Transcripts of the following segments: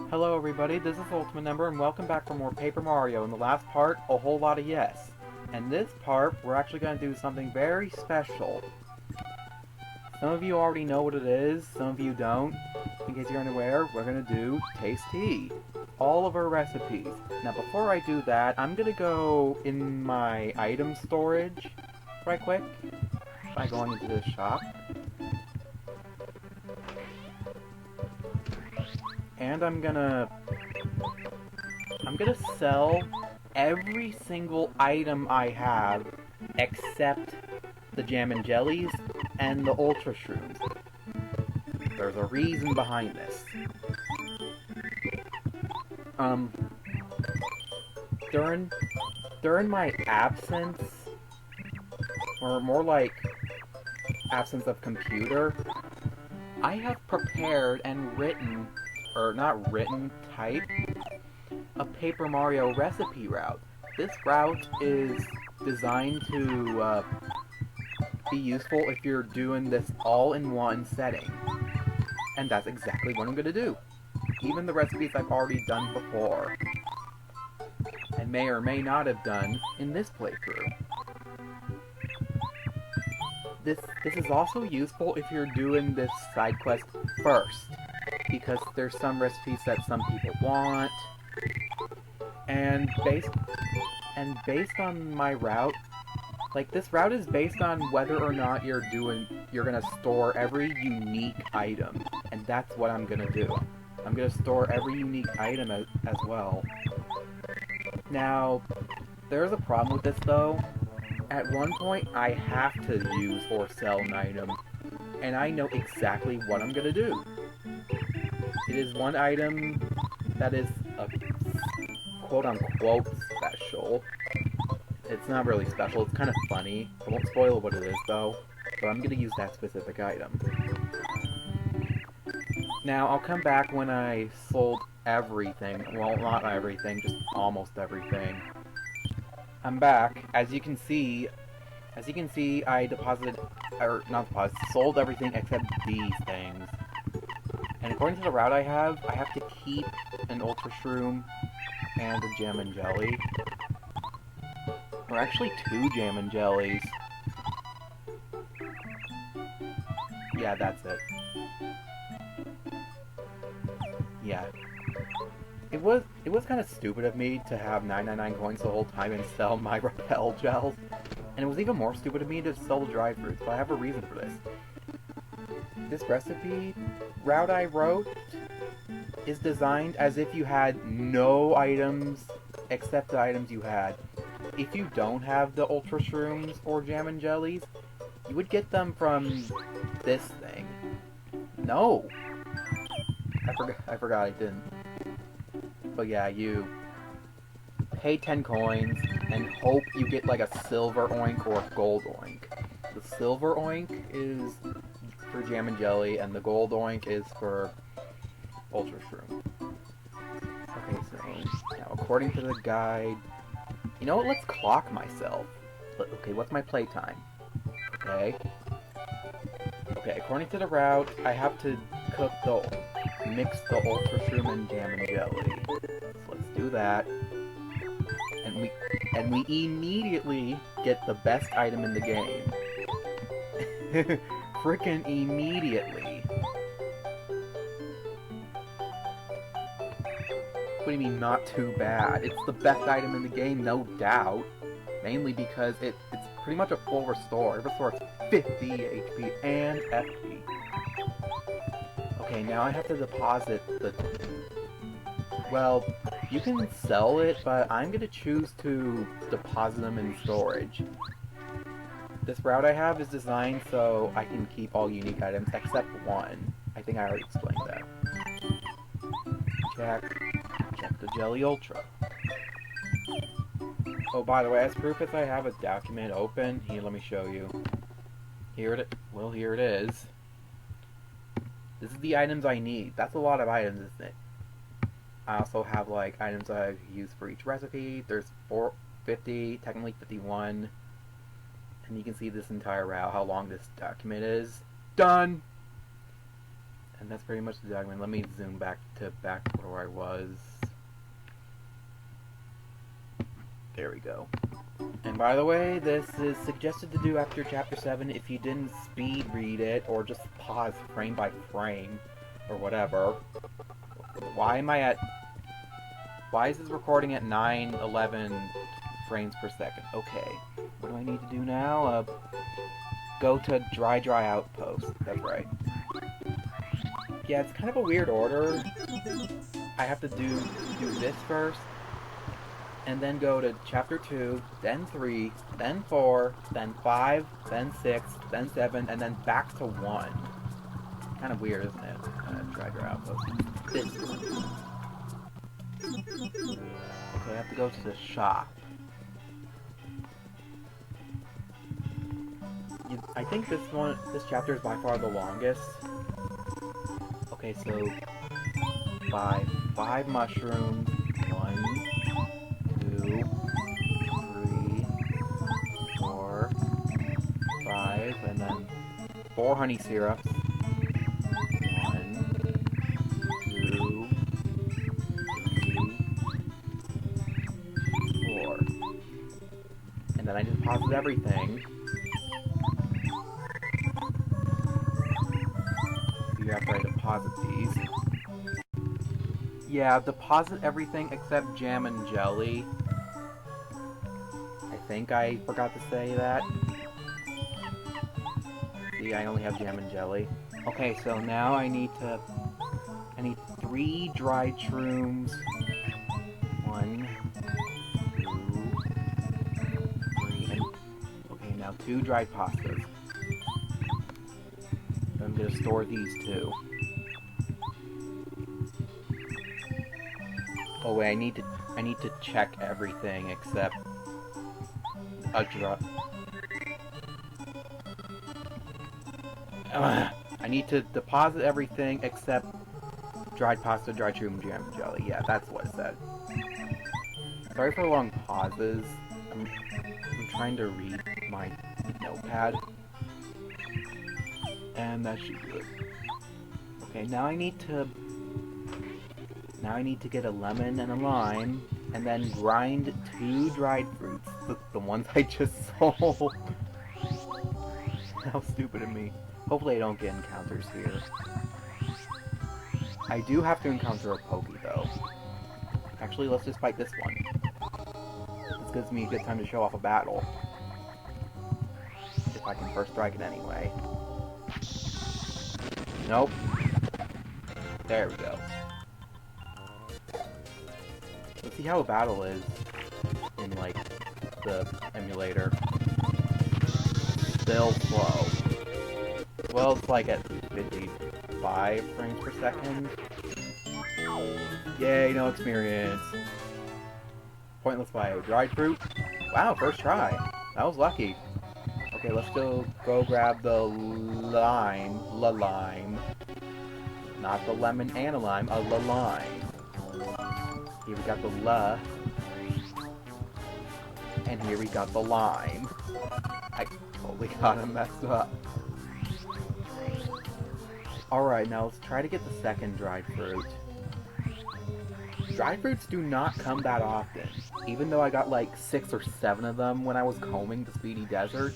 Hello everybody, this is Ultimate Number and welcome back for more Paper Mario. In the last part, a whole lot of yes. And this part, we're actually going to do something very special. Some of you already know what it is, some of you don't. In case you're unaware, we're going to do Taste Tea. All of our recipes. Now before I do that, I'm going to go in my item storage right quick by going into the shop. And I'm gonna sell every single item I have except the jam and jellies and the ultra shrooms. There's a reason behind this. During my absence, or more like absence of computer, I have prepared and written, or not written, typed, a Paper Mario recipe route. This route is designed to be useful if you're doing this all in one setting. And that's exactly what I'm going to do. Even the recipes I've already done before, and may or may not have done in this playthrough. This is also useful if you're doing this side quest first, because there's some recipes that some people want, and based on my route, like this route is based on whether or not you're gonna store every unique item, and that's what I'm gonna do. I'm gonna store every unique item as well. Now, there's a problem with this though. At one point, I have to use or sell an item, and I know exactly what I'm gonna do. It is one item that is a quote-unquote special. It's not really special, it's kind of funny. I won't spoil what it is though, but I'm gonna use that specific item. Now, I'll come back when I sold everything. Well, not everything, just almost everything. I'm back. As you can see, I sold everything except these things. And according to the route I have to keep an Ultra Shroom and a Jam and Jelly. Or actually 2 Jam and Jellies. Yeah, that's it. Yeah. It was kind of stupid of me to have 999 coins the whole time and sell my Repel Gels. And it was even more stupid of me to sell the dried fruits, but I have a reason for this. This recipe route I wrote is designed as if you had no items except the items you had. If you don't have the Ultra Shrooms or Jam and Jellies, you would get them from this thing. No! I forgot I didn't. But yeah, you pay 10 coins and hope you get like a silver oink or a gold oink. The silver oink is for Jam and Jelly, and the gold oink is for Ultra Shroom. Okay, so now according to the guide, you know what? Let's clock myself. Okay, what's my playtime? Okay, according to the route, I have to mix the Ultra Shroom and Jam and Jelly. So let's do that. And we immediately get the best item in the game. Frickin' immediately. What do you mean not too bad? It's the best item in the game, no doubt. Mainly because it's pretty much a full restore. It restores 50 HP and FP. Okay, now I have to deposit the... Well, you can sell it, but I'm gonna choose to deposit them in storage. This route I have is designed so I can keep all unique items except one. I think I already explained that. Check the Jelly Ultra. Oh, by the way, as proof as I have a document open, here, let me show you. Here it is. This is the items I need. That's a lot of items, isn't it? I also have, like, items I've used for each recipe. There's 50, technically 51. And you can see this entire route, how long this document is. Done! And And that's pretty much the diagram. Let me zoom back where I was. There we go. And by the way, this is suggested to do after Chapter 7 if you didn't speed read it or just pause frame by frame or whatever. Why is this recording at 9:11 frames per second? Okay. What do I need to do now? Go to dry outpost. That's right. Yeah, it's kind of a weird order. I have to do this first, and then go to Chapter 2, then 3, then 4, then 5, then 6, then 7, and then back to 1. Kind of weird, isn't it? Dry outpost. This one. Okay, I have to go to the shop. I think this chapter is by far the longest. Okay, so five mushrooms. 1, 2, 3, 4, 5, and then 4 honey syrups. 1, 2, 3, 4. And then I just deposit everything. After I deposit these. Yeah, deposit everything except jam and jelly. I think I forgot to say that. See, I only have jam and jelly. Okay, so now I need 3 dried shrooms. 1, 2, 3, and okay, now 2 dried pastas. I'm gonna store these 2. Oh wait, I need to check everything except a drop. I need to deposit everything except dried pasta, dried shroom, jam, and jelly. Yeah, that's what it said. Sorry for long pauses. I'm trying to read my notepad. And that should do it. Okay, now I need to get a lemon and a lime, and then grind 2 dried fruits, the ones I just sold. How stupid of me. Hopefully I don't get encounters here. I do have to encounter a Pokey though. Actually, let's just fight this one. This gives me a good time to show off a battle. If I can first strike it anyway. Nope. There we go. Let's see how a battle is in, like, the emulator. Still slow. Well, it's like at 55 frames per second. Yay, no experience. Pointless bio. Dried fruit. Wow, first try. That was lucky. Okay, let's still go grab the lime. Lime. Not the lemon and a lime, a lime. Here we got the la. And here we got the lime. I totally got him messed up. Alright, now let's try to get the second dried fruit. Dried fruits do not come that often. Even though I got like 6 or 7 of them when I was combing the Speedy Desert,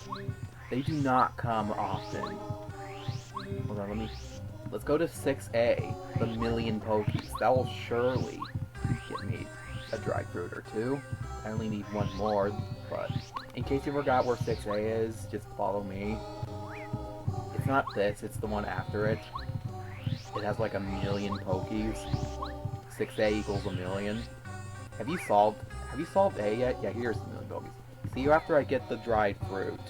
they do not come often. Hold on, let's go to 6A, the million Pokies. That will surely get me a dried fruit or 2. I only need 1 more, but in case you forgot where 6A is, just follow me. It's not this, it's the one after it. It has like a million Pokies. 6A equals a million. Have you solved A yet? Yeah, here's the million Pokies. See you after I get the dried fruit.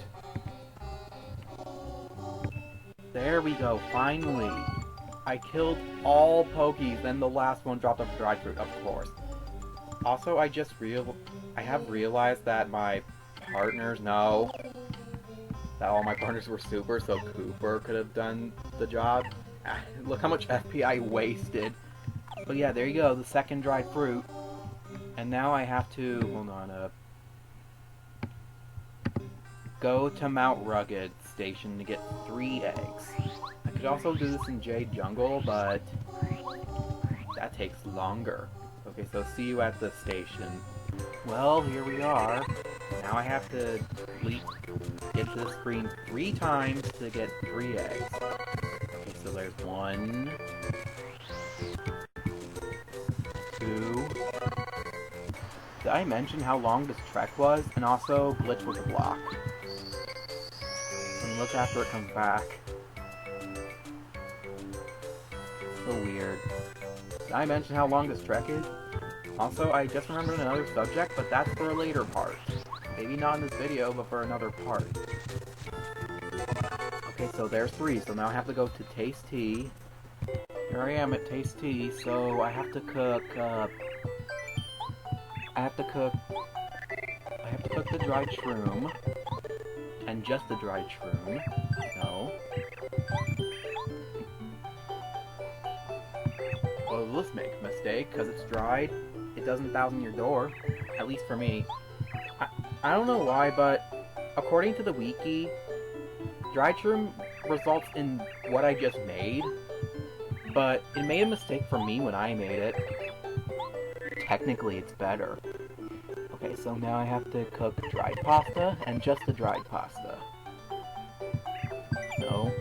There we go, finally. I killed all Pokies, then the last one dropped off dried fruit, of course. Also, I have realized that my partners know that all my partners were super, so Cooper could have done the job. Look how much FP I wasted. But yeah, there you go, the second dried fruit. And now I have to, hold on, go to Mount Rugged Station to get 3 eggs. I could also do this in Jade Jungle, but that takes longer. Okay, so see you at the station. Well, here we are. Now I have to get to the screen 3 times to get 3 eggs. Okay, so there's 1, 2... Did I mention how long this trek was? And also, glitch with the block. And look after it comes back. So weird. Did I mention how long this trek is? Also, I just remembered another subject, but that's for a later part. Maybe not in this video, but for another part. Okay, so there's 3, so now I have to go to Taste Tea. Here I am at Taste Tea, so I have to cook, I have to cook the dried shroom. And just the dried shroom. No. Well, let's make a mistake, because it's dried. It doesn't thousand your door. At least for me. I don't know why, but according to the wiki, dried shroom results in what I just made. But it made a mistake for me when I made it. Technically, it's better. Okay, so now I have to cook dried pasta, and just the dried pasta. No.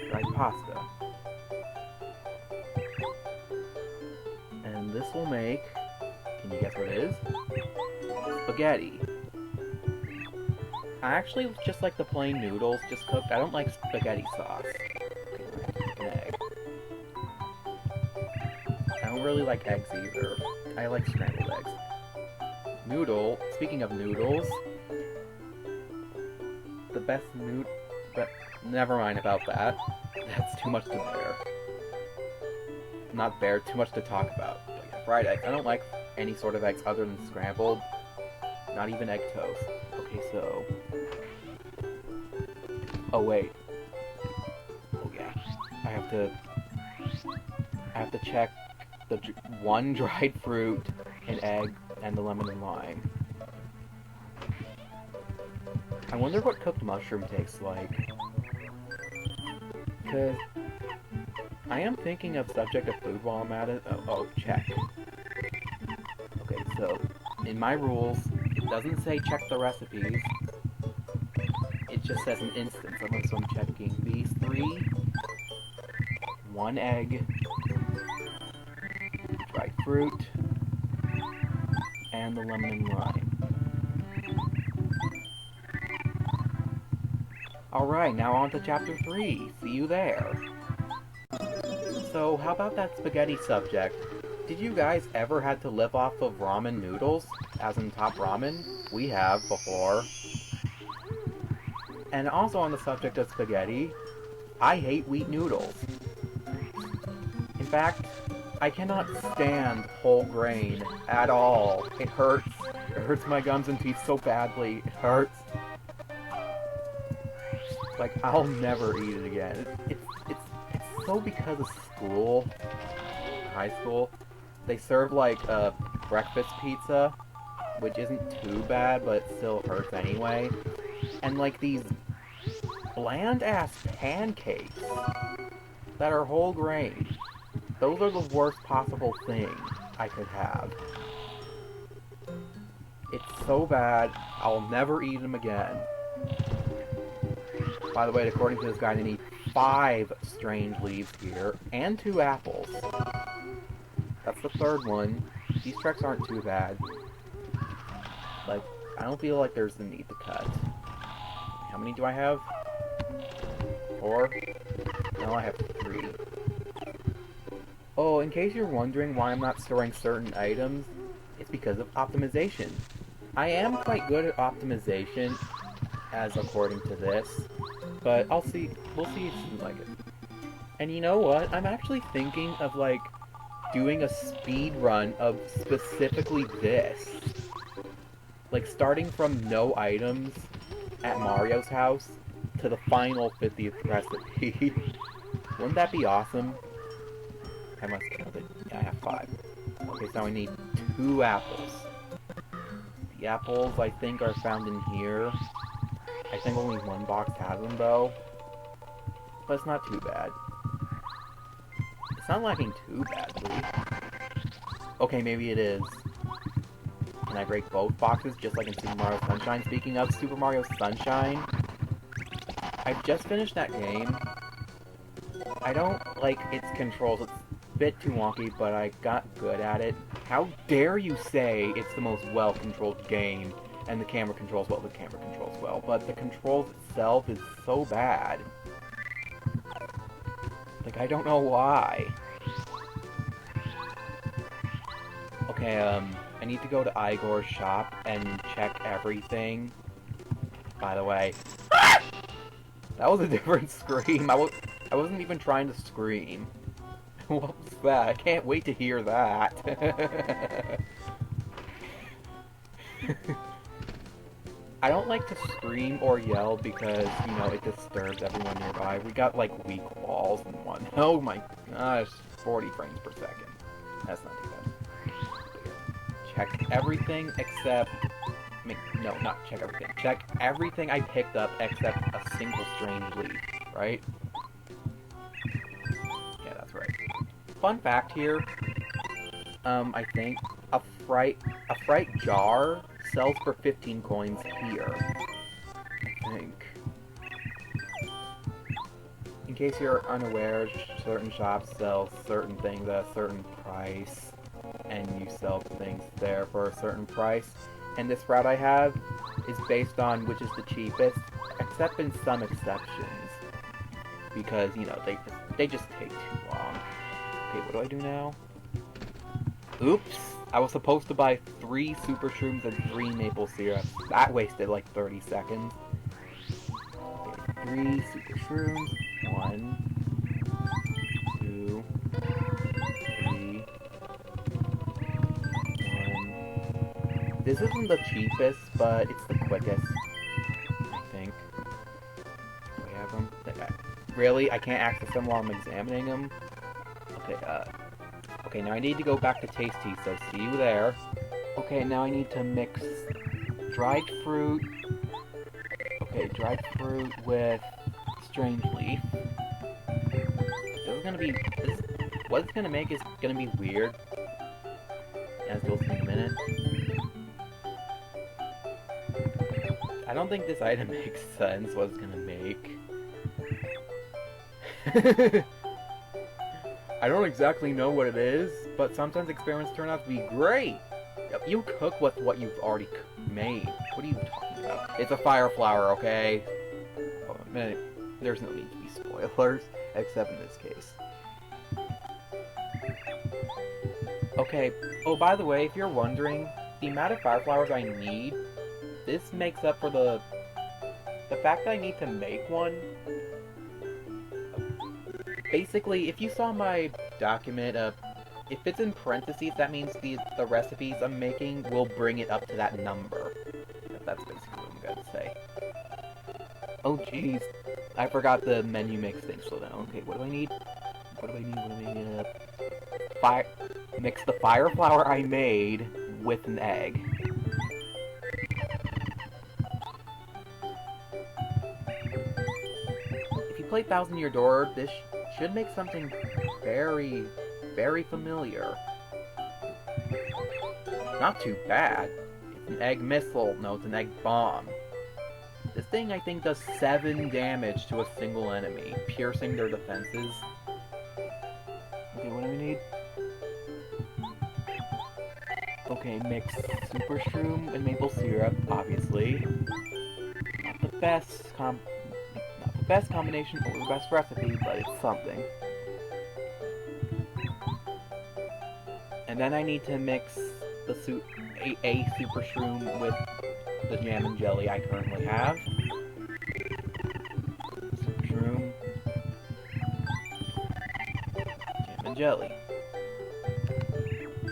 Dried pasta. And this will make... Can you guess what it is? Spaghetti. I actually just like the plain noodles, just cooked. I don't like spaghetti sauce. Okay, I have to make an egg. I don't really like eggs either. I like scrambled eggs. Noodle. Speaking of noodles, the best never mind about that. That's too much to bear. Not bear, too much to talk about. But yeah, fried eggs. I don't like any sort of eggs other than scrambled. Not even egg toast. Okay, so... Oh, wait. Oh, yeah. I have to check the 1 dried fruit, an egg, and the lemon and lime. I wonder what cooked mushroom tastes like. Because I am thinking of subject of food while I'm at it. Oh, check. Okay, so in my rules, it doesn't say check the recipes. It just says an instance. So I'm checking these 3. 1 egg. Dried fruit. And the lemon and lime. Alright, now on to chapter 3. See you there. So, how about that spaghetti subject? Did you guys ever had to live off of ramen noodles? As in top ramen? We have before. And also on the subject of spaghetti, I hate wheat noodles. In fact, I cannot stand whole grain at all. It hurts. It hurts my gums and teeth so badly. It hurts. Like, I'll never eat it again. It's so because of school, high school. They serve like a breakfast pizza, which isn't too bad, but it still hurts anyway. And like these bland-ass pancakes that are whole grain. Those are the worst possible thing I could have. It's so bad, I'll never eat them again. By the way, according to this guide, I need 5 strange leaves here, and 2 apples. That's the 3rd one. These treks aren't too bad. Like, I don't feel like there's the need to cut. How many do I have? 4? No, I have 3. Oh, in case you're wondering why I'm not storing certain items, it's because of optimization. I am quite good at optimization, as according to this, but we'll see if you like it. And you know what? I'm actually thinking of, like, doing a speed run of specifically this. Like, starting from no items at Mario's house to the final 50th recipe. Wouldn't that be awesome? I must count it. Yeah, I have 5. Okay, so I need 2 apples. The apples, I think, are found in here. I think only 1 box has them, though. but it's not too bad. It's not lacking too badly. Okay, maybe it is. Can I break both boxes just like in Super Mario Sunshine? Speaking of Super Mario Sunshine, I've just finished that game. I don't like its controls. It's a bit too wonky, but I got good at it. How dare you say it's the most well-controlled game, and the camera controls well, but the controls itself is so bad. Like, I don't know why. Okay, I need to go to Igor's shop and check everything. By the way, that was a different scream. I wasn't even trying to scream. What was that? I can't wait to hear that. I don't like to scream or yell because, you know, it disturbs everyone nearby. We got, like, weak walls in one. Oh my gosh, 40 frames per second. That's not too bad. Check everything except... I mean, no, not check everything. Check everything I picked up except a single strange leaf, right? Yeah, that's right. Fun fact here, I think, a fright jar sells for 15 coins here. I think. In case you're unaware, certain shops sell certain things at a certain price, and you sell things there for a certain price. And this route I have is based on which is the cheapest, except in some exceptions. Because, you know, they just take too long. Okay, what do I do now? Oops! I was supposed to buy 3 super shrooms and 3 maple syrups. That wasted like 30 seconds. Okay, 3 super shrooms. 1, 2, 3, 1. This isn't the cheapest, but it's the quickest, I think. Do we have them? Really? I can't access them while I'm examining them? Okay, okay, now I need to go back to Tasty, so see you there. Okay, now I need to mix dried fruit. Okay, dried fruit with strange leaf. This is gonna be... what it's gonna make is gonna be weird. As you'll see in a minute. I don't think this item makes sense, what it's gonna make. I don't exactly know what it is, but sometimes experiments turn out to be great! You cook with what you've already made. What are you talking about? It's a fire flower, okay? Oh, man, there's no need to be spoilers, except in this case. Okay, oh, by the way, if you're wondering, the amount of fire flowers I need, this makes up for the fact that I need to make one. Basically, if you saw my document, if it's in parentheses, that means the recipes I'm making will bring it up to that number. That's basically what I'm gonna say. Oh jeez, I forgot the menu mix thing. Slow down. Okay, what do I need? What do I need? Mix the fire flower I made with an egg. If you play Thousand Year Door, this should make something very, very familiar. Not too bad. It's an egg missile. No, it's an egg bomb. This thing, I think, does 7 damage to a single enemy, piercing their defenses. Okay, what do we need? Okay, mix super shroom and maple syrup, obviously. Not the best combination or the best recipe, but it's something. And then I need to mix the a super shroom with the jam and jelly I currently have. Super shroom, jam and jelly.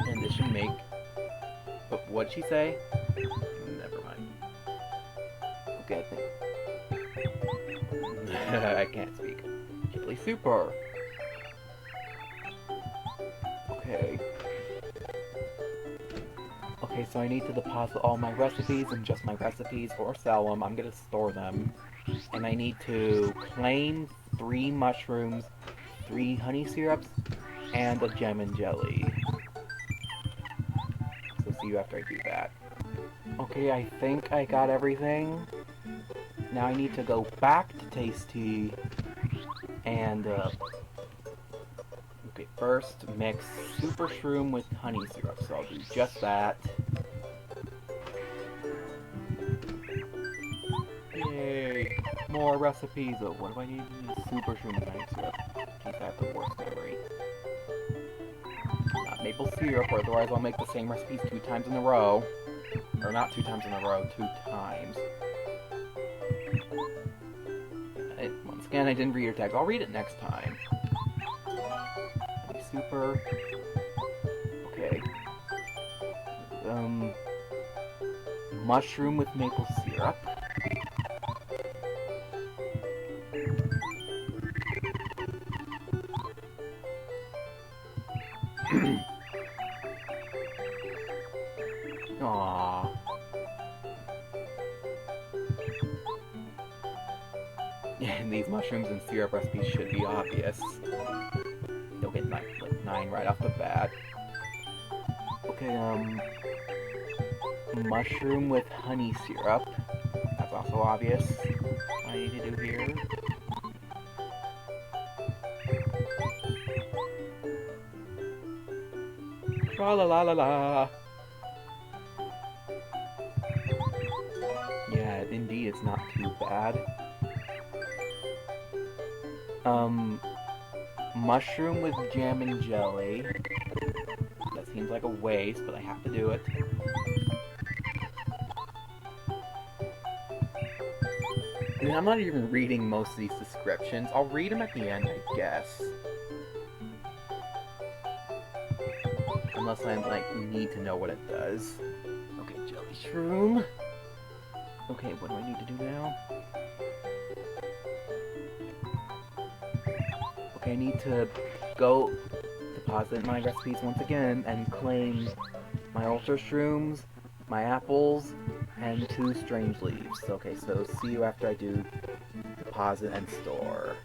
And this should make... But what'd she say? Never mind. Okay, I can't speak. Chili super. Okay. Okay, so I need to deposit all my recipes and just my recipes or sell them. I'm gonna store them. And I need to claim 3 mushrooms, 3 honey syrups, and a gem and jelly. So see you after I do that. Okay, I think I got everything. Now I need to go back to Tasty and, okay, first mix Super Shroom with honey syrup, so I'll do just that. Yay! More recipes! Oh, what do I need to use? Super Shroom with honey syrup. Jeez, I have the worst memory. Not maple syrup, or otherwise I'll make the same recipes 2 times in a row. Or not 2 times in a row, 2 times. Once again, I didn't read your tag. I'll read it next time. Super. Okay. Mushroom with maple syrup. Aww. And these mushrooms and syrup recipes should be obvious. They'll get 9 right off the bat. Okay, mushroom with honey syrup. That's also obvious. What I need to do here. Tra la la la la. Yeah, indeed, it's not too bad. Mushroom with jam and jelly. That seems like a waste, but I have to do it. I mean, I'm not even reading most of these descriptions. I'll read them at the end, I guess. Unless I, like, need to know what it does. Okay, jelly shroom. Okay, what do I need to do now? Okay, I need to go deposit my recipes once again and claim my ultra shrooms, my apples, and 2 strange leaves. Okay, so see you after I do deposit and store.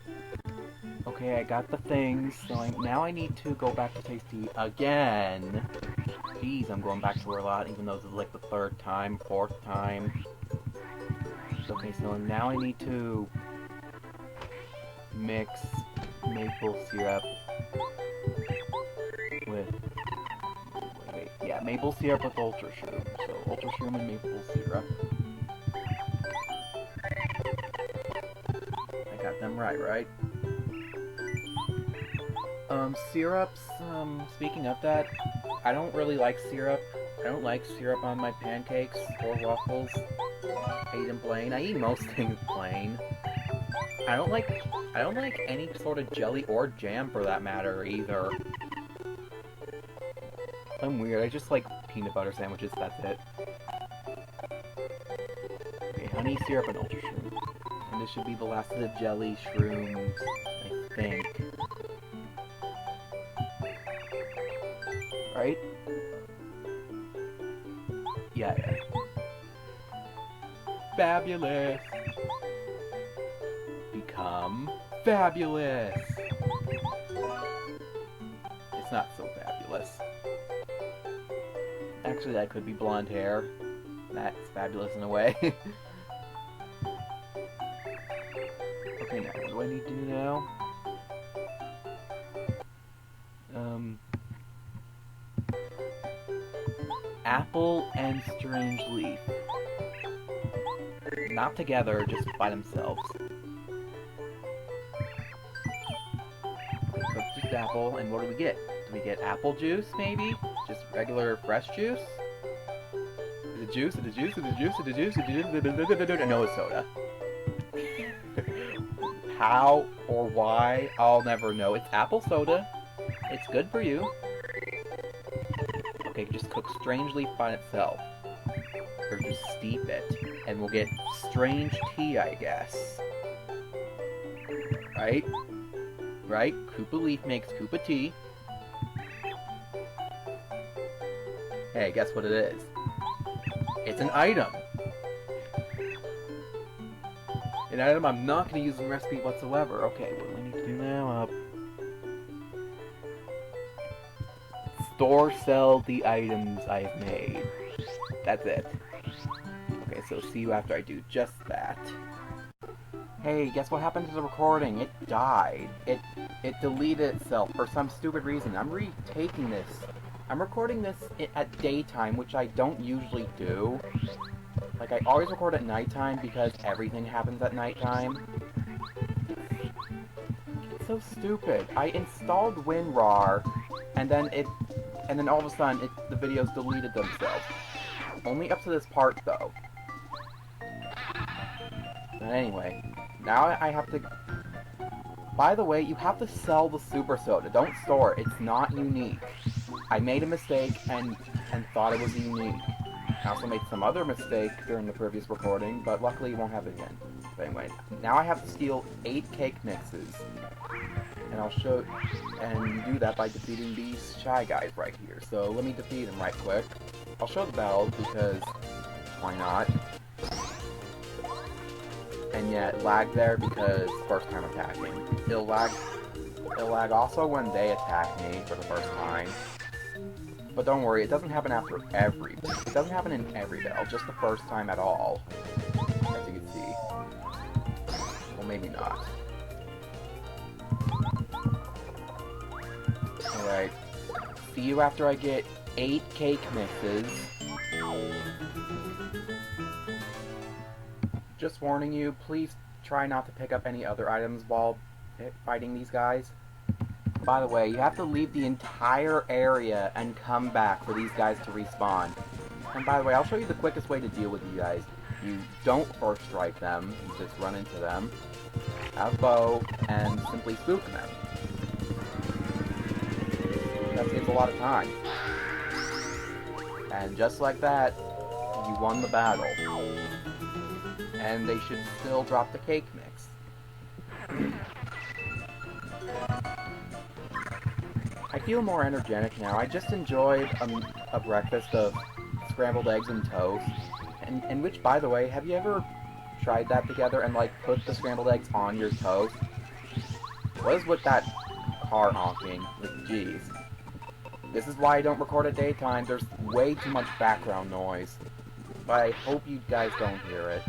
Okay, I got the things, so now I need to go back to Tasty again. Jeez, I'm going back to her a lot, even though this is like the 3rd time, 4th time. Okay, so now I need to mix maple syrup with... Wait, yeah, maple syrup with ultra shroom. So ultra shroom and maple syrup. I got them right? Syrups, speaking of that, I don't really like syrup. I don't like syrup on my pancakes or waffles. I eat them plain. I eat most things plain. I don't like any sort of jelly or jam for that matter either. I'm weird. I just like peanut butter sandwiches, that's it. Okay, honey syrup and ultra shroom. And this should be the last of the jelly shrooms, I think. Right? Yeah. Fabulous! Become fabulous! It's not so fabulous. Actually, that could be blonde hair. That's fabulous in a way. Okay, now what do I need to do now? Apple and strange leaf. Not together, just by themselves. Cook just apple, and what do we get? Do we get apple juice, maybe? Just regular fresh juice? Is it juice? Is it juice? Is it juice? Is it juice? Is it juice? No, it's soda. How or why, I'll never know. It's apple soda. It's good for you. Okay, just cook strange leaf by itself. Or just steep it. And we'll get strange tea, I guess. Right? Right? Koopa leaf makes Koopa tea. Hey, guess what it is? It's an item! An item I'm not going to use in the recipe whatsoever. Okay, what do we need to do now? Store sell the items I've made. That's it. Okay, so see you after I do just that. Hey, guess what happened to the recording? It died. It deleted itself for some stupid reason. I'm retaking this. I'm recording this at daytime, which I don't usually do. Like, I always record at nighttime because everything happens at nighttime. It's so stupid. I installed WinRAR, and then all of a sudden, the videos deleted themselves. Only up to this part, though. But anyway, now I have to... By the way, you have to sell the Super Soda. Don't store it. It's not unique. I made a mistake and thought it was unique. I also made some other mistake during the previous recording, but luckily it won't happen again. But anyway, now I have to steal 8 cake mixes. And I'll show... And you do that by defeating these shy guys right here. So let me defeat them right quick. I'll show the battle because... Why not? And yet, lag there because first time attacking. It'll lag also when they attack me for the first time. But don't worry, it doesn't happen after every... It doesn't happen in every battle, just the first time at all. As you can see. Well, maybe not. Alright. See you after I get 8 cake mixes. Just warning you, please try not to pick up any other items while fighting these guys. By the way, you have to leave the entire area and come back for these guys to respawn. And by the way, I'll show you the quickest way to deal with you guys. You don't first strike them, you just run into them, have a bow, and simply spook them. That saves a lot of time. And just like that, you won the battle. And they should still drop the cake mix. I feel more energetic now. I just enjoyed a breakfast of scrambled eggs and toast. And which, by the way, have you ever tried that together and, like, put the scrambled eggs on your toast? What is with that car honking? Like, jeez. This is why I don't record at daytime. There's way too much background noise. But I hope you guys don't hear it.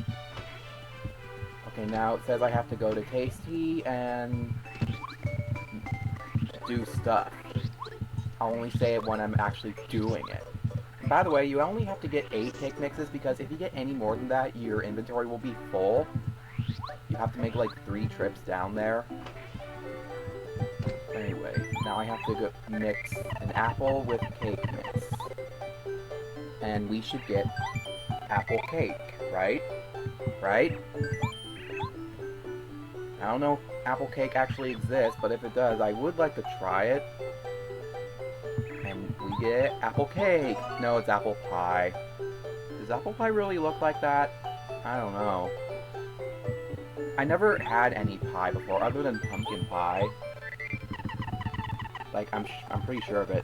Okay, now it says I have to go to Tasty and do stuff. I'll only say it when I'm actually doing it. And by the way, you only have to get 8 cake mixes because if you get any more than that, your inventory will be full. You have to make like 3 trips down there. Anyway, now I have to go mix an apple with cake mix. And we should get apple cake, right? Right? I don't know if apple cake actually exists, but if it does, I would like to try it. And we get apple cake. No, it's apple pie. Does apple pie really look like that? I don't know. I never had any pie before, other than pumpkin pie. Like, I'm pretty sure of it.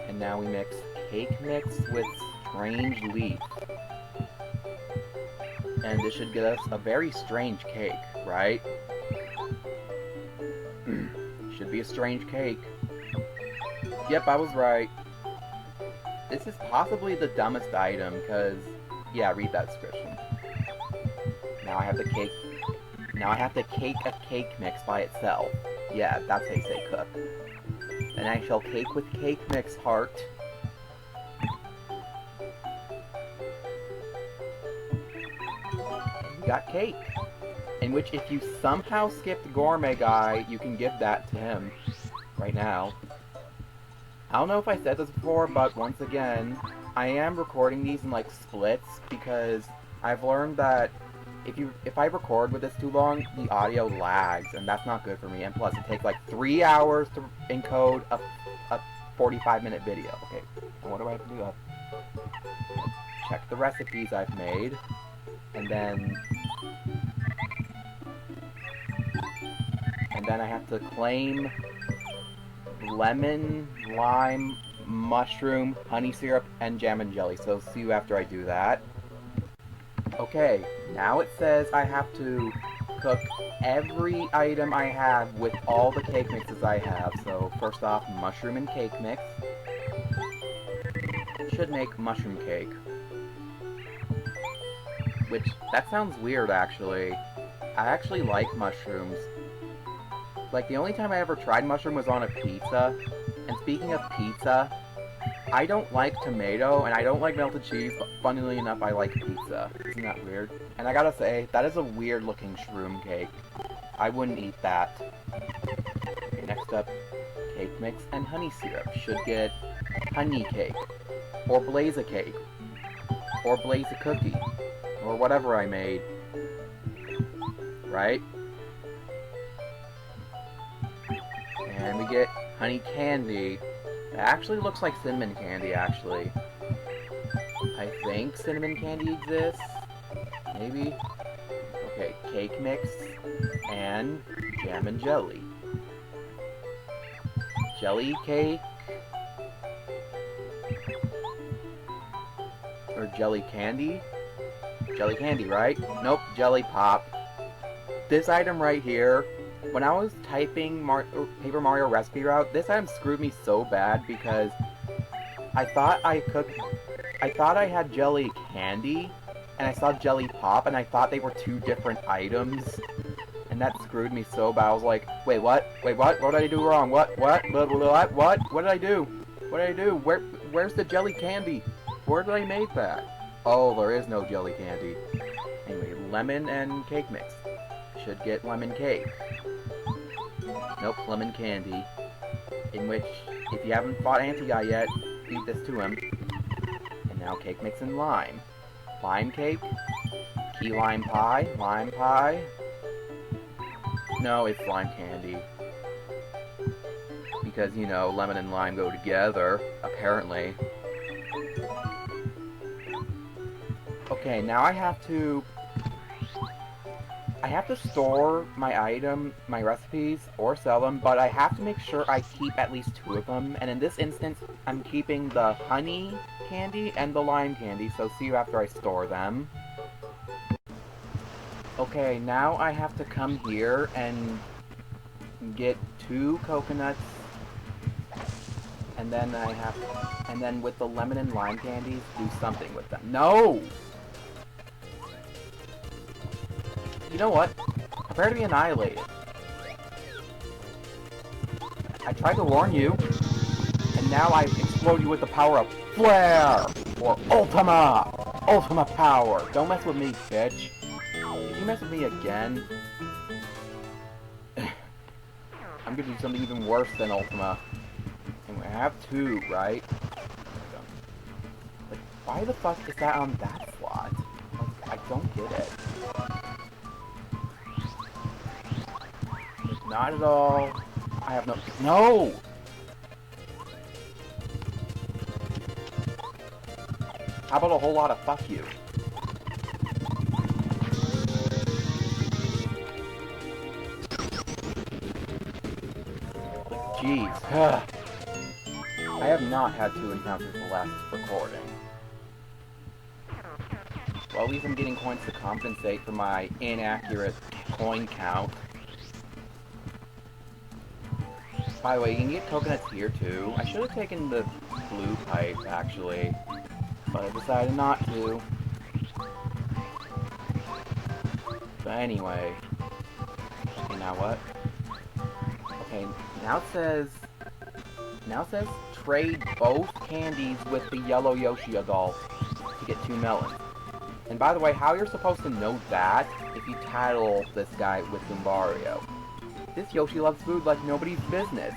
And now we mix cake mix with strange leaf. And this should get us a very strange cake, right? Should be a strange cake. Yep, I was right. This is possibly the dumbest item, because... Yeah, read that description. Now I have to cake... Now I have to cake a cake mix by itself. Yeah, that's how you say cook. And I shall cake with cake mix, heart. You got cake. In which, if you somehow skipped Gourmet Guy, you can give that to him. Right now. I don't know if I said this before, but once again, I am recording these in, like, splits, because I've learned that if I record with this too long, the audio lags, and that's not good for me. And plus, it takes, like, 3 hours to encode a 45-minute video. Okay, what do I have to do? Check the recipes I've made, and then I have to claim lemon, lime, mushroom, honey syrup, and jam and jelly. So see you after I do that. Okay, now it says I have to cook every item I have with all the cake mixes I have. So first off, mushroom and cake mix. Should make mushroom cake. Which, that sounds weird actually. I actually like mushrooms. Like, the only time I ever tried mushroom was on a pizza. And speaking of pizza, I don't like tomato, and I don't like melted cheese, but funnily enough, I like pizza. Isn't that weird? And I gotta say, that is a weird-looking shroom cake. I wouldn't eat that. Okay, next up, cake mix and honey syrup. Should get honey cake, or blaze a cake, or blaze a cookie, or whatever I made. Right? And we get honey candy. It actually looks like cinnamon candy, actually. I think cinnamon candy exists. Maybe? Okay, cake mix and jam and jelly. Jelly cake? Or jelly candy? Jelly candy, right? Nope, jelly pop. This item right here, when I was typing Paper Mario recipe route, this item screwed me so bad because I thought I had jelly candy, and I saw jelly pop, and I thought they were two different items, and that screwed me so bad. I was like, wait, what? Wait, what? What did I do wrong? What? What? What? What did I do? What did I do? Where's the jelly candy? Where did I make that? Oh, there is no jelly candy. Anyway, lemon and cake mix. Should get lemon cake. Nope, lemon candy. In which, if you haven't fought Anti-Guy yet, feed this to him. And now cake mix and lime. Lime cake. Key lime pie. Lime pie. No, it's lime candy. Because, you know, lemon and lime go together, apparently. Okay, now I have to store my recipes, or sell them, but I have to make sure I keep at least 2 of them, and in this instance, I'm keeping the honey candy and the lime candy, so see you after I store them. Okay, now I have to come here and get 2 coconuts, and then with the lemon and lime candies, do something with them. No! You know what? Prepare to be annihilated. I tried to warn you, and now I explode you with the power of Flare! Or Ultima! Ultima power! Don't mess with me, bitch. If you mess with me again, I'm gonna do something even worse than Ultima. Anyway, I have 2, right? Like, why the fuck is that on that slot? Like, I don't get it. Not at all. I have no... No! How about a whole lot of fuck you? Jeez. I have not had 2 encounters the last recording. Well, at least I'm getting coins to compensate for my inaccurate coin count. By the way, you can get coconuts here too. I should have taken the blue pipe, actually, but I decided not to. But anyway. Okay, now what? Okay, now it says trade both candies with the yellow Yoshi adult to get 2 melons. And by the way, how you're supposed to know that if you tattle this guy with Goombario? This Yoshi loves food like nobody's business.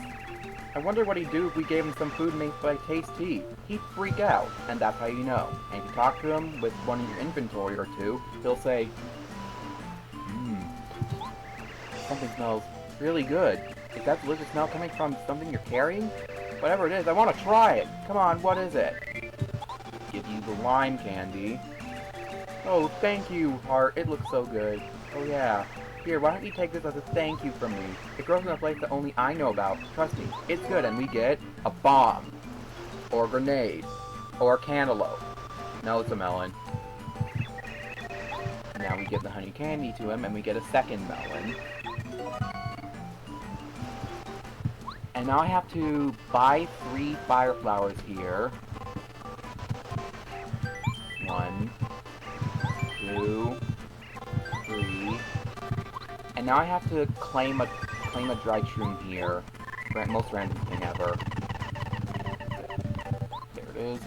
I wonder what he'd do if we gave him some food made by Tasty. He'd freak out, and that's how you know. And if you talk to him with one in your inventory or 2, he'll say, something smells really good. Is that delicious smell coming from something you're carrying? Whatever it is, I want to try it. Come on, what is it? Give you the lime candy. Oh, thank you, Heart. It looks so good. Oh yeah. Here, why don't you take this as a thank you from me? It grows in a place that only I know about. Trust me, it's good, and we get a bomb. Or a grenade. Or a cantaloupe. No, it's a melon. Now we give the honey candy to him, and we get a second melon. And now I have to buy 3 fire flowers here. 1, 2, 3. And now I have to claim a dried shroom here. Most random thing ever. There it is.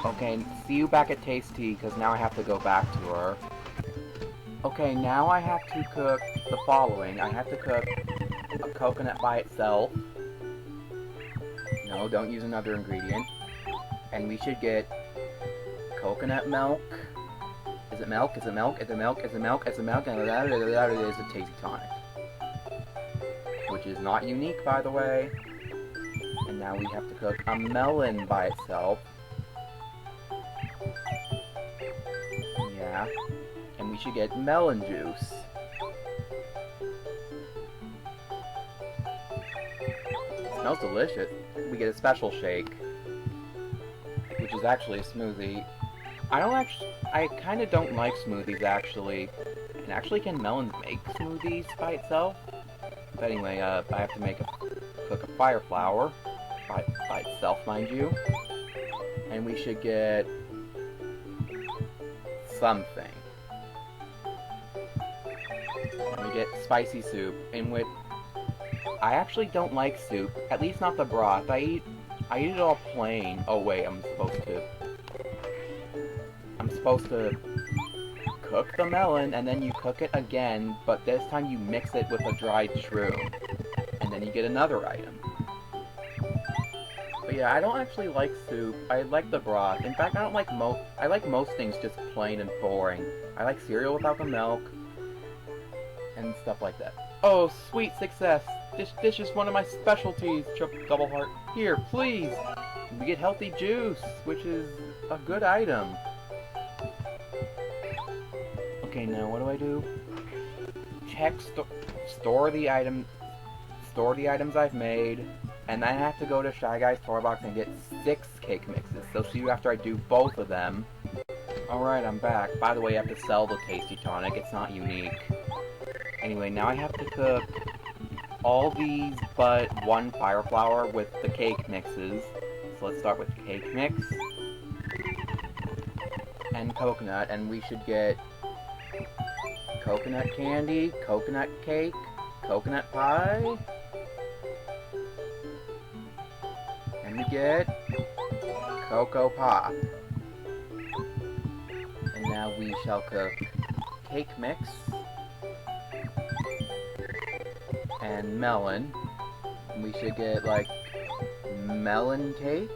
Okay, see you back at Tasty, because now I have to go back to her. Okay, now I have to cook the following. I have to cook a coconut by itself. No, don't use another ingredient. And we should get coconut milk. Is it milk? Is it milk? Is it milk? Is it milk? Is it milk? And that is a Tasty tonic. Which is not unique, by the way. And now we have to cook a melon by itself. Yeah. And we should get melon juice. It smells delicious. We get a special shake, which is actually a smoothie. I kind of don't like smoothies, actually. And actually, can melons make smoothies by itself? But anyway, I have to cook a fire flower by itself, mind you. And we should get something. And we get spicy soup, in which I actually don't like soup, at least not the broth. I eat it all plain. Oh wait, I'm supposed to cook the melon, and then you cook it again, but this time you mix it with a dried shroom, and then you get another item. But yeah, I don't actually like soup. I like the broth. In fact, I like most things just plain and boring. I like cereal without the milk, and stuff like that. Oh, sweet success! This dish is one of my specialties, Double Heart. Here, please! We get healthy juice, which is a good item. Okay, now what do? Check store the items I've made, and then I have to go to Shy Guy's Toy Box and get 6 cake mixes. So see you after I do both of them. Alright, I'm back. By the way, I have to sell the Tasty Tonic. It's not unique. Anyway, now I have to cook all these but 1 fire flower with the cake mixes. So let's start with cake mix and coconut, and we should get coconut candy, coconut cake, coconut pie, and we get Cocoa Pop. And now we shall cook cake mix and melon. And we should get like melon cake,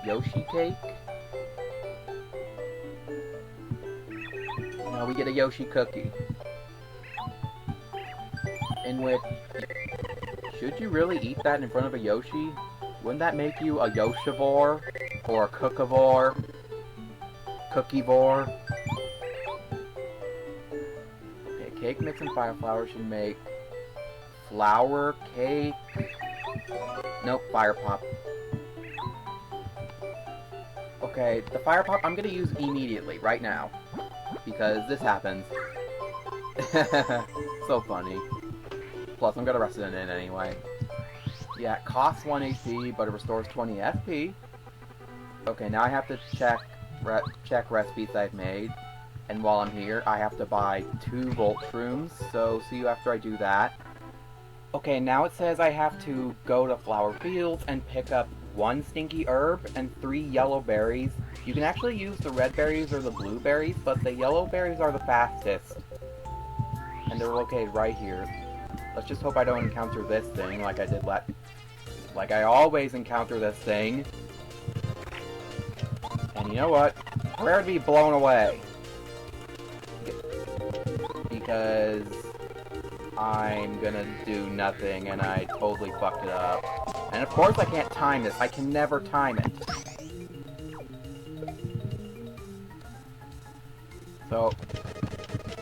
Yoshi cake. Now we get a Yoshi cookie. In which, should you really eat that in front of a Yoshi? Wouldn't that make you a Yoshivore? Or a Cookivore? Cookievore? Okay, cake mix and fire flower should make flour cake. Nope, fire pop. Okay, the fire pop I'm gonna use immediately, right now. Because this happens. So funny. Plus, I'm gonna rest it in anyway. Yeah, it costs 1 HP, but it restores 20 FP. Okay, now I have to check recipes I've made. And while I'm here, I have to buy 2 Volt Shrooms, so see you after I do that. Okay, now it says I have to go to Flower Fields and pick up 1 stinky herb and 3 yellow berries. You can actually use the red berries or the blue berries, but the yellow berries are the fastest. And they're located right here. Let's just hope I don't encounter this thing like I did like I always encounter this thing. And you know what? Prepare to be blown away. Because I'm gonna do nothing and I totally fucked it up. And of course I can't time this. I can never time it. So,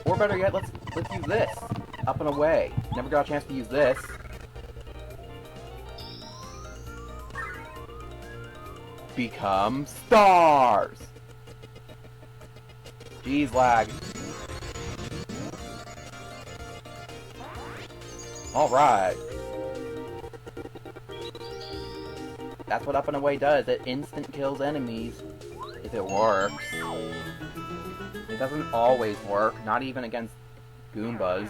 or better yet, let's use this. Up and away. Never got a chance to use this. Become stars! Jeez, lag. Alright. That's what Up and Away does. It instant kills enemies. If it works. It doesn't always work. Not even against Goombas.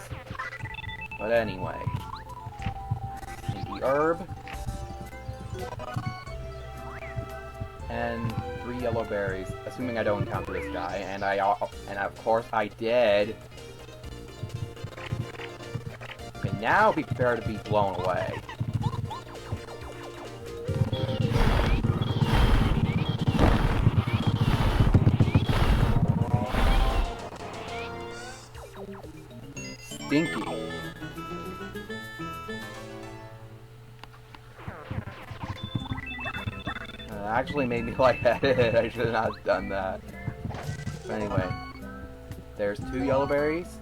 But anyway. Stinky Herb. And 3 yellow berries. Assuming I don't encounter this guy. And of course I did. Okay, now be prepared to be blown away. Stinky. Actually made me lightheaded. I should have not done that. But anyway, there's 2 yellow berries,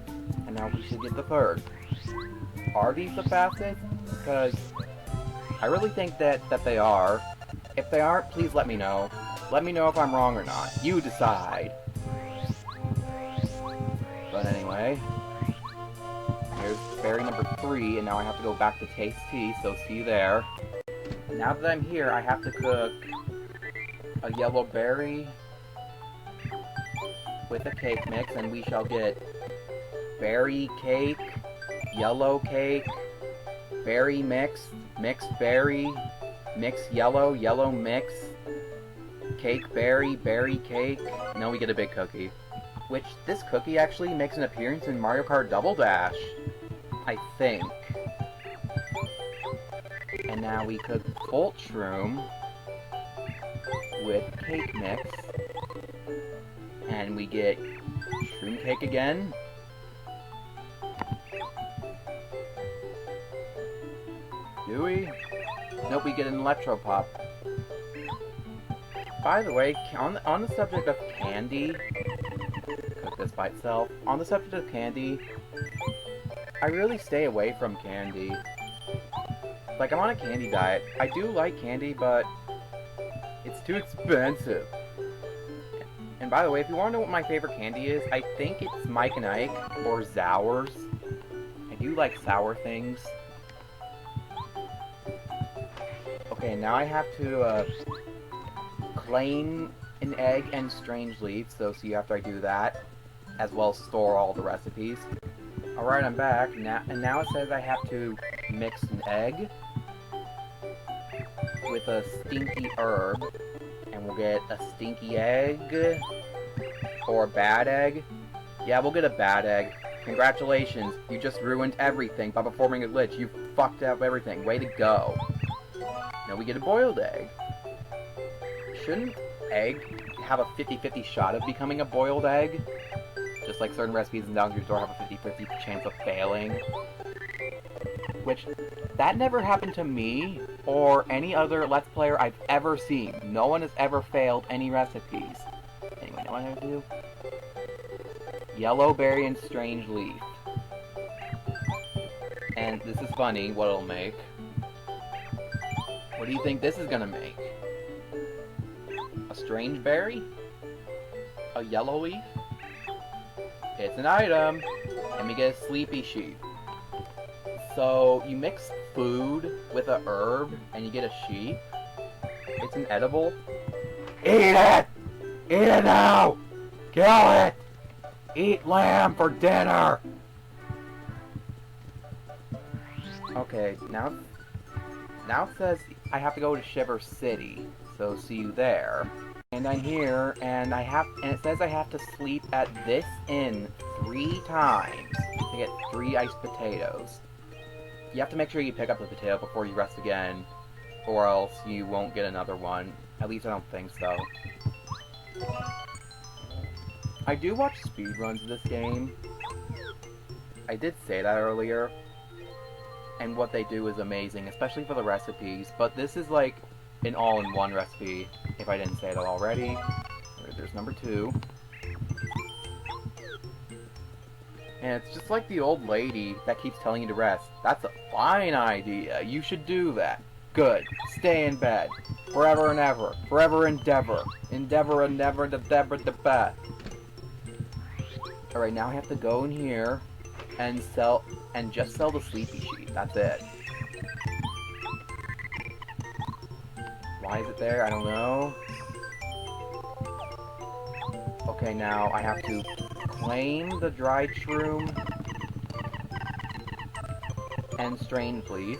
and now we should get the 3rd. Are these the fastest? Because I really think that they are. If they aren't, please let me know. Let me know if I'm wrong or not. You decide. But anyway, here's berry number 3, and now I have to go back to Taste Tea, so see you there. Now that I'm here, I have to cook a yellow berry with a cake mix, and we shall get berry cake, yellow cake, berry mix, mixed berry, mixed yellow, yellow mix, cake berry, berry cake, and then we get a big cookie. Which, this cookie actually makes an appearance in Mario Kart Double Dash, I think. And now we cook Volt Shroom with cake mix, and we get shroom cake again. Do we? Nope, we get an Electro Pop. By the way, on the subject of candy, cook this by itself. On the subject of candy, I really stay away from candy. Like, I'm on a candy diet. I do like candy, but it's too expensive. And by the way, if you want to know what my favorite candy is, I think it's Mike and Ike or Zowers. I do like sour things. Okay, now I have to claim an egg and strange leaf, so see after I do that, as well as store all the recipes. Alright, I'm back, and now it says I have to mix an egg with a stinky herb, and we'll get a stinky egg, or a bad egg. Yeah, we'll get a bad egg. Congratulations, you just ruined everything by performing a glitch. You fucked up everything. Way to go. Now we get a boiled egg. Shouldn't egg have a 50-50 shot of becoming a boiled egg? Just like certain recipes in Down Your Door have a 50-50 chance of failing. Which, that never happened to me, or any other Let's Player I've ever seen. No one has ever failed any recipes. Anyway, now what I have to do? Yellow berry and strange leaf. And this is funny, what it'll make. What do you think this is gonna make? A strange berry? A yellow leaf? It's an item! And we get a sleepy sheep. So, you mix food with a herb, and you get a sheep. It's an edible. Eat it! Eat it now! Kill it! Eat lamb for dinner! Okay, now it says I have to go to Shiver City, so see you there. And I'm here, and it says I have to sleep at this inn 3 times to get 3 iced potatoes. You have to make sure you pick up the potato before you rest again, or else you won't get another one. At least I don't think so. I do watch speedruns of this game. I did say that earlier. And what they do is amazing, especially for the recipes. But this is like an all-in-one recipe, if I didn't say that already. There's number 2. And it's just like the old lady that keeps telling you to rest. That's a fine idea. You should do that. Good. Stay in bed. Forever and ever. Forever endeavor. Endeavor and never the best. Alright, now I have to go in here and just sell the sleepy sheet. That's it. Why is it there? I don't know. Okay, now I have to claim the dried shroom and strain, please.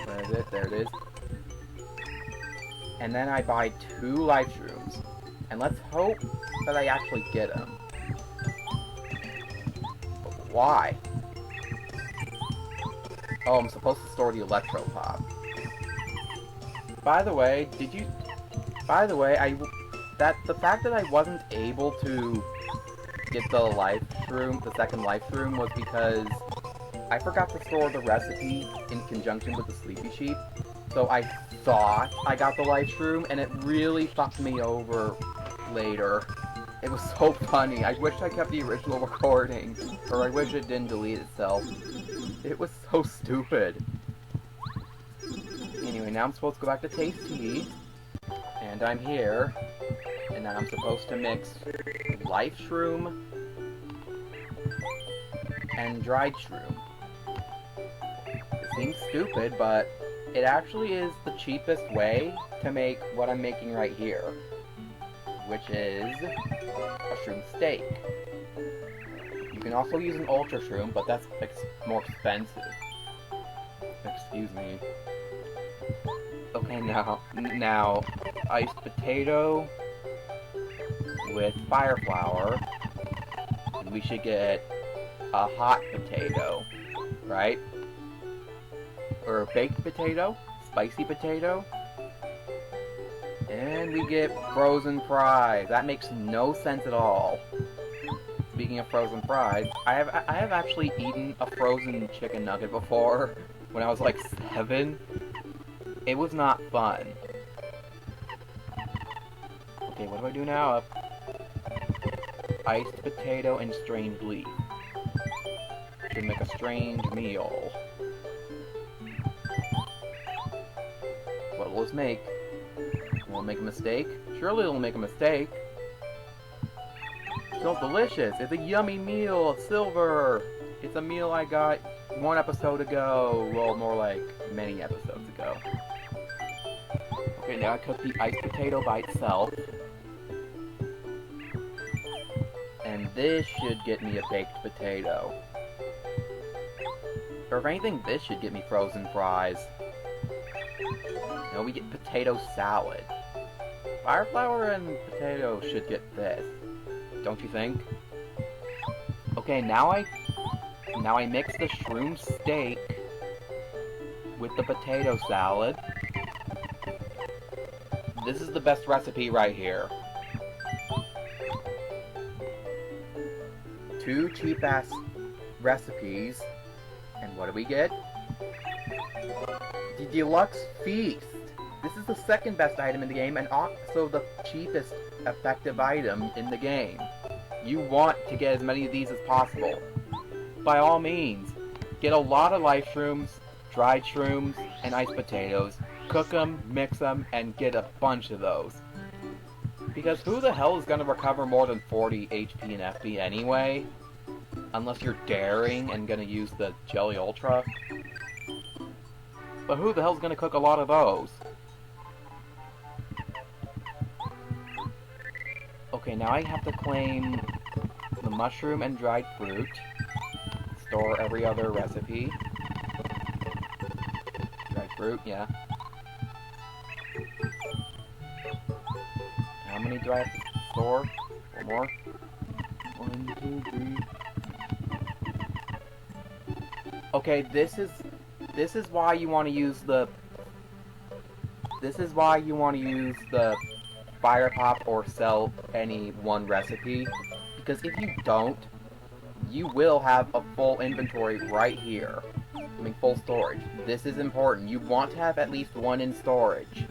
Where is it? There it is. And then I buy 2 life shrooms. And let's hope that I actually get them. But why? Oh, I'm supposed to store the electro pop. By the way, the fact that I wasn't able to get the second life shroom was because I forgot to store the recipe in conjunction with the sleepy sheep. So I thought I got the life shroom, and it really fucked me over later. It was so funny. I wish I kept the original recording, or I wish it didn't delete itself. It was so stupid. Anyway, now I'm supposed to go back to Tasty, and I'm here, and now I'm supposed to mix life shroom and dried shroom. It seems stupid, but it actually is the cheapest way to make what I'm making right here, which is a shroom steak. You can also use an ultra shroom, but that's more expensive. Excuse me. Okay, now, iced potato with fire flour, and we should get a hot potato, right? Or a baked potato, spicy potato, and we get frozen fries. That makes no sense at all. Speaking of frozen fries, I have actually eaten a frozen chicken nugget before when I was like 7. It was not fun. Okay, what do I do now? Iced potato and strained leaf. Should make a strange meal. What will this make? Will it make a mistake? Surely it'll make a mistake. It smells delicious. It's a yummy meal. It's silver. It's a meal I got 1 episode ago. Well, more like many episodes ago. Okay, now I cook the iced potato by itself. And this should get me a baked potato. Or if anything, this should get me frozen fries. No, we get potato salad. Fire flour and potato should get this. Don't you think? Okay, now I mix the shroom steak with the potato salad. This is the best recipe right here. 2 cheap-ass recipes. And what do we get? The Deluxe Feast. This is the second best item in the game, and also the cheapest effective item in the game. You want to get as many of these as possible. By all means, get a lot of life shrooms, dried shrooms, and iced potatoes. Cook them, mix them, and get a bunch of those. Because who the hell is going to recover more than 40 HP and FP anyway? Unless you're daring and going to use the Jelly Ultra. But who the hell's going to cook a lot of those? Okay, now I have to claim the mushroom and dried fruit. Store every other recipe. Dried fruit, yeah. How many do I have to store? 4 more? 1, 2, 3. Okay, this is why you want to use the fire pop or sell any one recipe, because if you don't, you will have a full inventory right here. I mean, full storage. This is important. You want to have at least 1 in storage.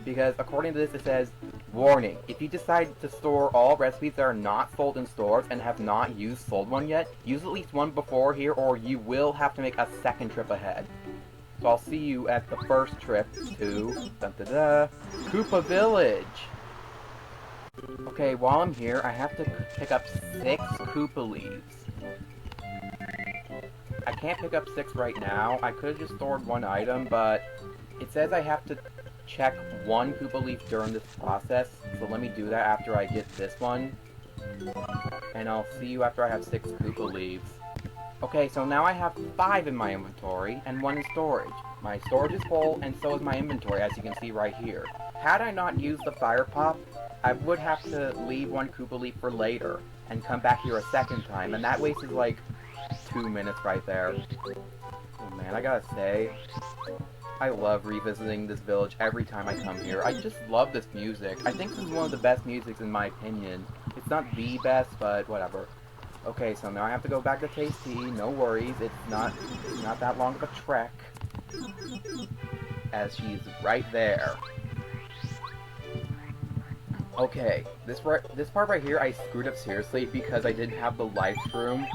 Because according to this, it says, warning, if you decide to store all recipes that are not sold in stores and have not sold one yet, use at least 1 before here, or you will have to make a second trip ahead. So I'll see you at the first trip to Koopa Village. Okay, while I'm here, I have to pick up 6 Koopa leaves. I can't pick up 6 right now. I could have just stored 1 item, but it says I have to check 1 Koopa leaf during this process. So let me do that after I get this one. And I'll see you after I have 6 Koopa leaves. Okay, so now I have 5 in my inventory and 1 in storage. My storage is full, and so is my inventory, as you can see right here. Had I not used the fire pop, I would have to leave 1 Koopa leaf for later, and come back here a second time, and that wasted like 2 minutes right there. Oh man, I gotta say, I love revisiting this village every time I come here. I just love this music. I think this is one of the best musics in my opinion. It's not the best, but whatever. Okay, so now I have to go back to Tasty. No worries, it's not that long of a trek, as she's right there. Okay, this part right here I screwed up seriously because I didn't have the life shroom.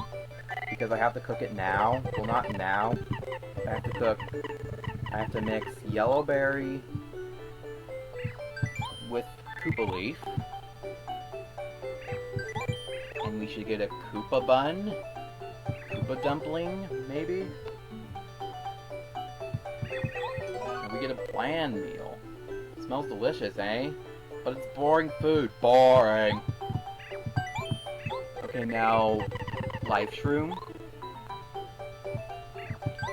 Because I have to cook it now. Well, not now. I have to mix yellow berry with Koopa leaf. And we should get a Koopa bun. Koopa dumpling, maybe? And we get a bland meal. It smells delicious, eh? But it's boring food. Boring! Okay, now life shroom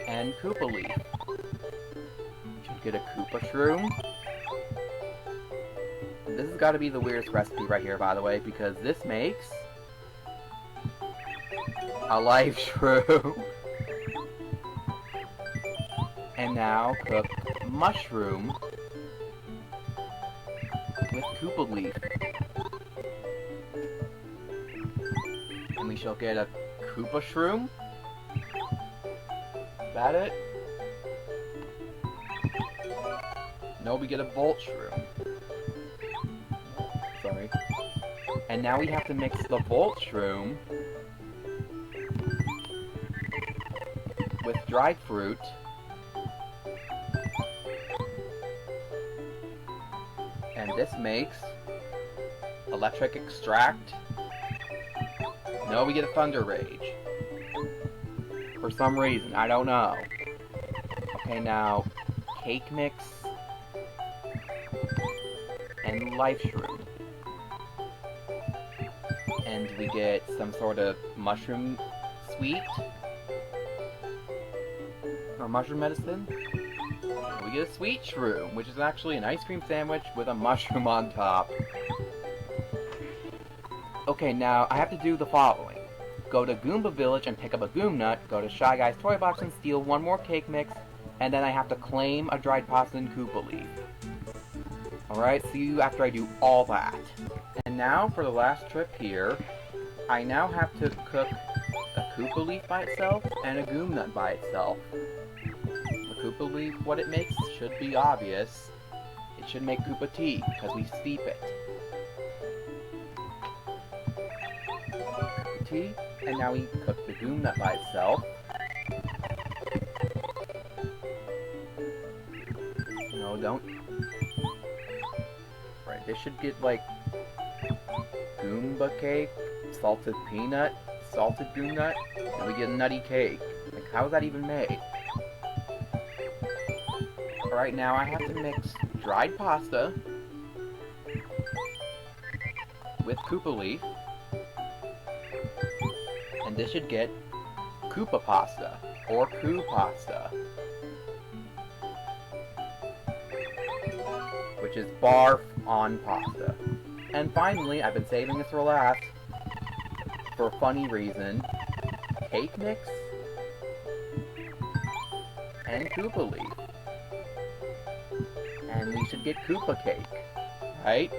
and Koopa leaf. We should get a Koopa shroom. This has got to be the weirdest recipe right here, by the way, because this makes a life shroom. And now cook mushroom with Koopa leaf. And we shall get a Koopa shroom. Is that it? No, we get a Volt shroom. Sorry. And now we have to mix the Volt shroom with dried fruit and this makes electric extract. No, we get a Thunder Rage. For some reason, I don't know. Okay, now cake mix and life shroom. And we get some sort of mushroom sweet or mushroom medicine. We get a sweet shroom, which is actually an ice cream sandwich with a mushroom on top. Okay, now I have to do the following. Go to Goomba Village and pick up a Goom Nut, go to Shy Guy's Toy Box and steal 1 more cake mix, and then I have to claim a dried pasta and Koopa leaf. Alright, see you after I do all that. And now, for the last trip here, I now have to cook a Koopa leaf by itself and a Goom Nut by itself. The Koopa leaf, what it makes should be obvious. It should make Koopa tea, because we steep it. Koopa tea, and now we cook the Goom Nut by itself. No, don't. Right, this should get like Goomba cake, salted peanut, salted Goom Nut, and we get a nutty cake. Like, how is that even made? Alright, now I have to mix dried pasta with Koopa leaf, and this should get Koopa pasta, or Koo pasta, which is barf on pasta. And finally, I've been saving this for last, for a funny reason, cake mix and Koopa leaf. And we should get Koopa cake, right?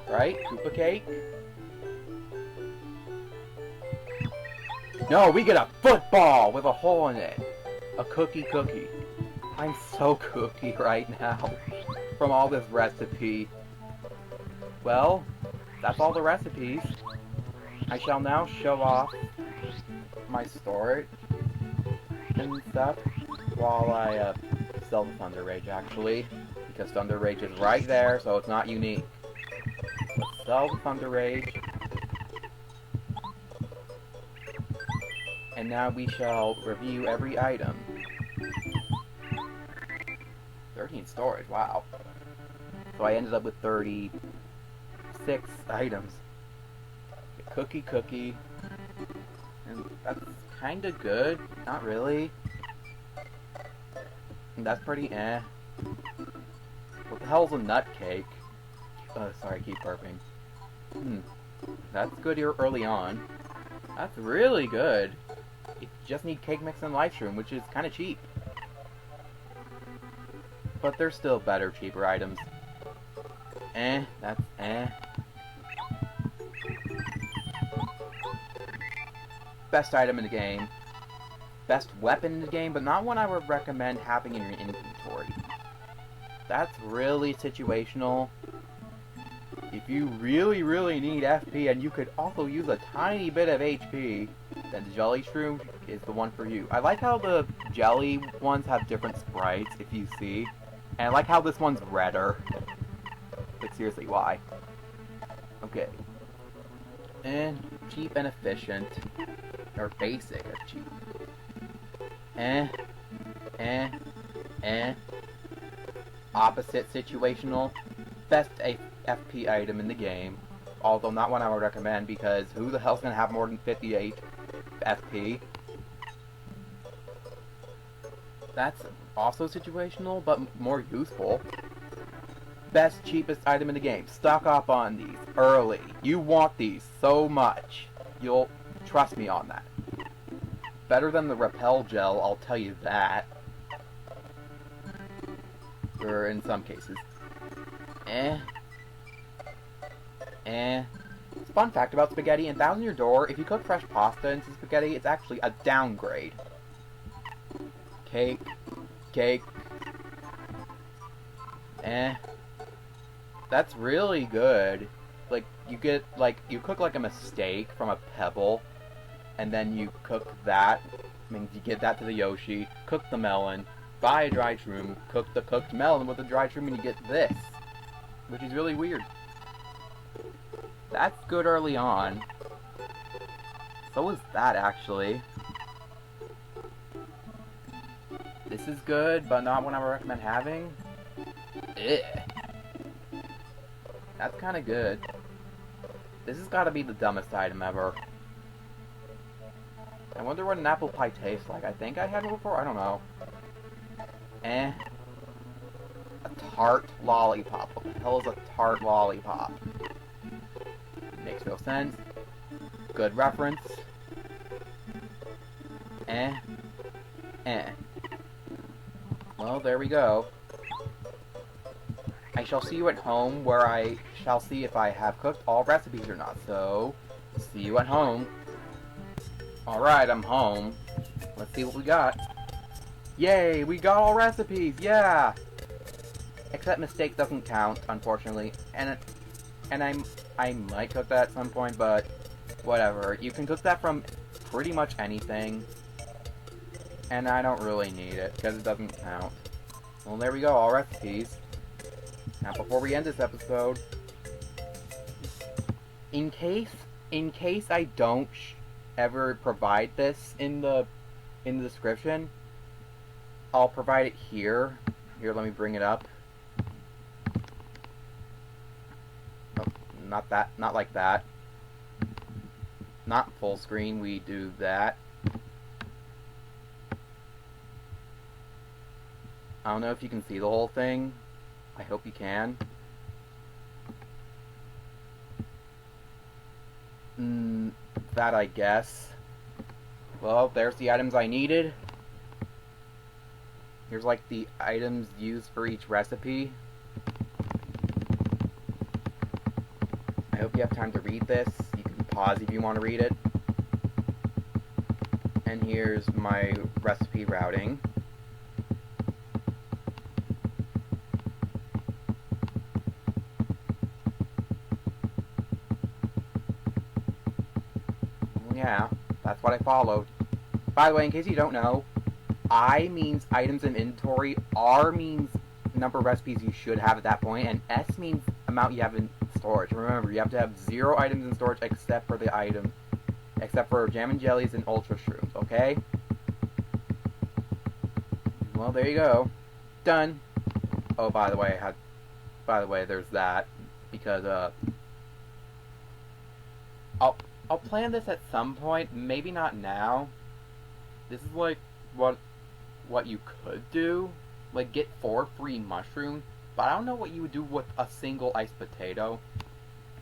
Right? Koopa cake? No, we get a football with a hole in it. A cookie. I'm so cookie right now from all this recipe. Well, that's all the recipes. I shall now show off my storage and stuff while I sell the Thunder Rage, actually. Because Thunder Rage is right there, so it's not unique. Let's sell the Thunder Rage. And now we shall review every item. 13 storage, wow. So I ended up with 36 items. Cookie. And that's kinda good. Not really. And that's pretty eh. What the hell's a nut cake? Oh, sorry, I keep burping. That's good here early on. That's really good. You just need cake mix and live stream, which is kinda cheap. But there's still better, cheaper items. That's eh. Best item in the game. Best weapon in the game, but not one I would recommend having in your inventory. That's really situational. If you really need FP and you could also use a tiny bit of HP, then the Jelly Shroom is the one for you. I like how the jelly ones have different sprites, if you see. And I like how this one's redder. But seriously, why? Okay. And cheap and efficient. Or basic or cheap. Opposite situational. Best FP item in the game. Although not one I would recommend because who the hell's gonna have more than 58 FP? That's also situational, but more useful. Best, cheapest item in the game. Stock up on these early. You want these so much. You'll trust me on that. Better than the Repel Gel, I'll tell you that. Or in some cases. Fun fact about spaghetti, in Thousand Year Door, if you cook fresh pasta into spaghetti, it's actually a downgrade. Cake. That's really good. Like, you get, like, you cook like a mistake from a pebble, and then you cook that, I mean, you give that to the Yoshi, cook the melon, buy a dried shroom, cook the cooked melon with the dried shroom, and you get this. Which is really weird. That's good early on. So is that, actually. This is good, but not one I would recommend having. That's kind of good. This has got to be the dumbest item ever. I wonder what an apple pie tastes like. I think I had one before. I don't know. A tart lollipop. What the hell is a tart lollipop? Makes no sense. Good reference. Well, there we go. I shall see you at home, where I shall see if I have cooked all recipes or not. So, see you at home. Alright, I'm home. Let's see what we got. Yay, we got all recipes, yeah! Except mistake doesn't count, unfortunately. And I might cook that at some point, but whatever. You can cook that from pretty much anything. And I don't really need it, because it doesn't count. Well, there we go, all recipes. Now, before we end this episode, in case I don't ever provide this in the description, I'll provide it here. Here, let me bring it up. Oh, not like that. Not full screen, we do that. I don't know if you can see the whole thing. I hope you can. That I guess. Well, there's the items I needed. Here's like the items used for each recipe. I hope you have time to read this. You can pause if you want to read it. And here's my recipe routing. Yeah, that's what I followed. By the way, in case you don't know, I means items in inventory, R means number of recipes you should have at that point, and S means amount you have in storage. Remember, you have to have 0 items in storage except for jam and jellies and ultra shrooms, okay? Well, there you go. Done. Oh, by the way, there's that, because I'll plan this at some point, maybe not now. This is like what you could do, like get 4 free mushrooms, but I don't know what you would do with a single iced potato.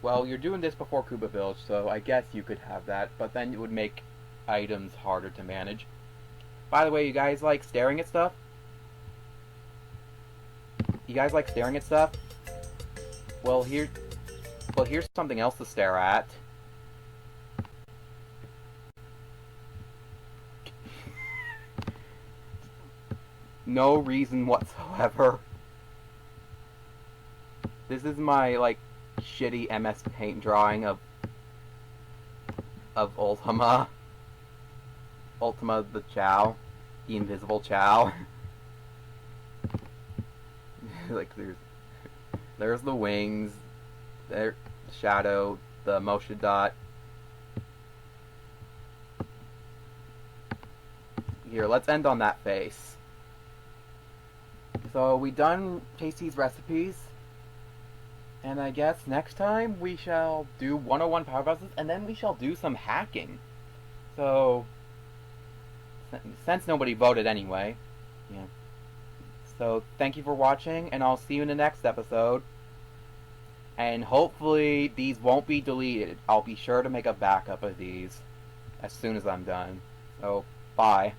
Well, you're doing this before Koopa Village, so I guess you could have that, but then it would make items harder to manage. By the way, you guys like staring at stuff? You guys like staring at stuff? Well, here's something else to stare at. No reason whatsoever. This is my, like, shitty MS Paint drawing of Ultima. Ultima the Chow. The invisible Chow. Like, there's the wings, there, the shadow, the motion dot. Here, let's end on that face. So, we done Tasty's recipes. And I guess next time we shall do 101 power buses, and then we shall do some hacking. So, since nobody voted anyway, yeah. So, thank you for watching, and I'll see you in the next episode. And hopefully, these won't be deleted. I'll be sure to make a backup of these as soon as I'm done. So, bye.